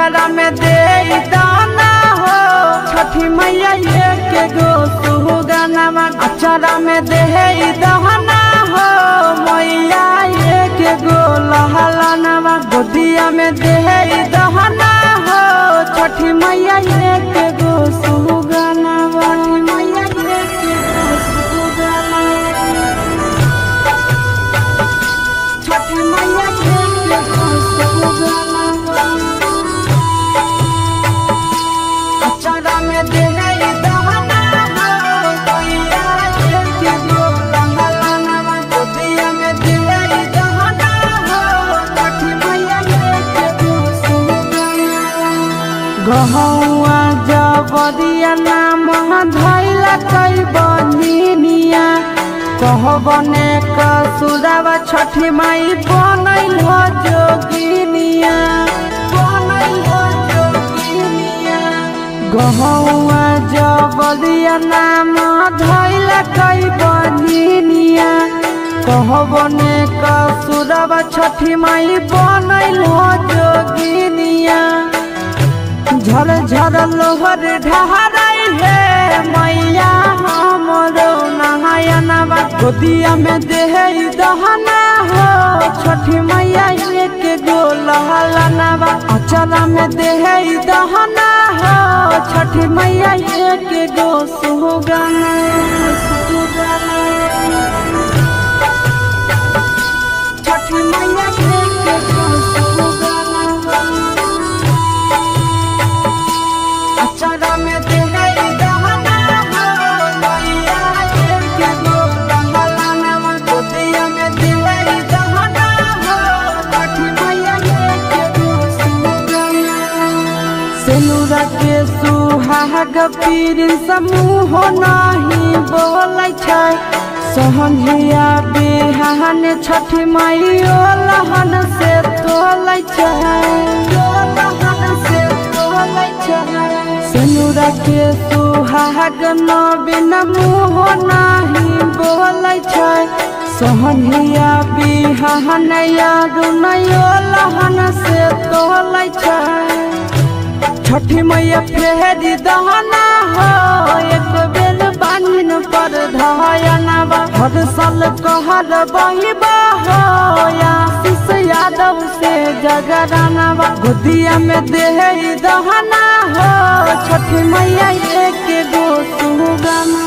अचारा में दे दाना हो छठी मैया के गो सुगानावा। अचारा में दे दाना हो मैया के गो लहलानावा। गोदिया में दे दाना हो छठी मैया के गो सुगानावा। मैया के गो सुगानावा। छठी मैया के गो सुगानावा। अचारा में दे दाना हो मैया के गो लहलानावा। गोदिया में दे दाना हो छठी मैया के गो सुगानावा। गहुआ जबरिया नाम धैला कई बनिया कहबने कसुरवा छठी माई बनल हो जोगिनिया। बनल हो जोगिनिया। गहुआ जबरिया नाम धैला कई बनिया कहबने कसुरवा छठी माई बनल हो जोगिनिया। झर झर लोहर ढहराई है मैया हमरो नहायनवा। गोदिया में दे दहना हो छठी मैया के गो लहलानावा। अचारा में दे दहना हो छठी मैया के गो सुगानावा। छठी मैया के गो सुगानावा। अचारा में दे दाना हो मैया के गो लहलानावा। गोदिया में दे दाना हो छठी मैया के गो सुगानावा। सेनुरा के सुहाग पीर समूह नहीं बोलै छै सोहनिया बिहान छठी माई ओ लहन से तोलै छै। लहन से तोलै छै। सेनुरा के सुहाग नबिन मुँह नहीं बोलै छै सोहनिया बिहान यारुनयो लहन से तोलै छै। छठी मैया फेरी दहना हो एक बेर बानिन पर धयनावा। हर साल कहर बहिबा हो आशीष यादव से जगरानावा। गोदिया में दे दहना हो छठी मैया के गो सुगाना।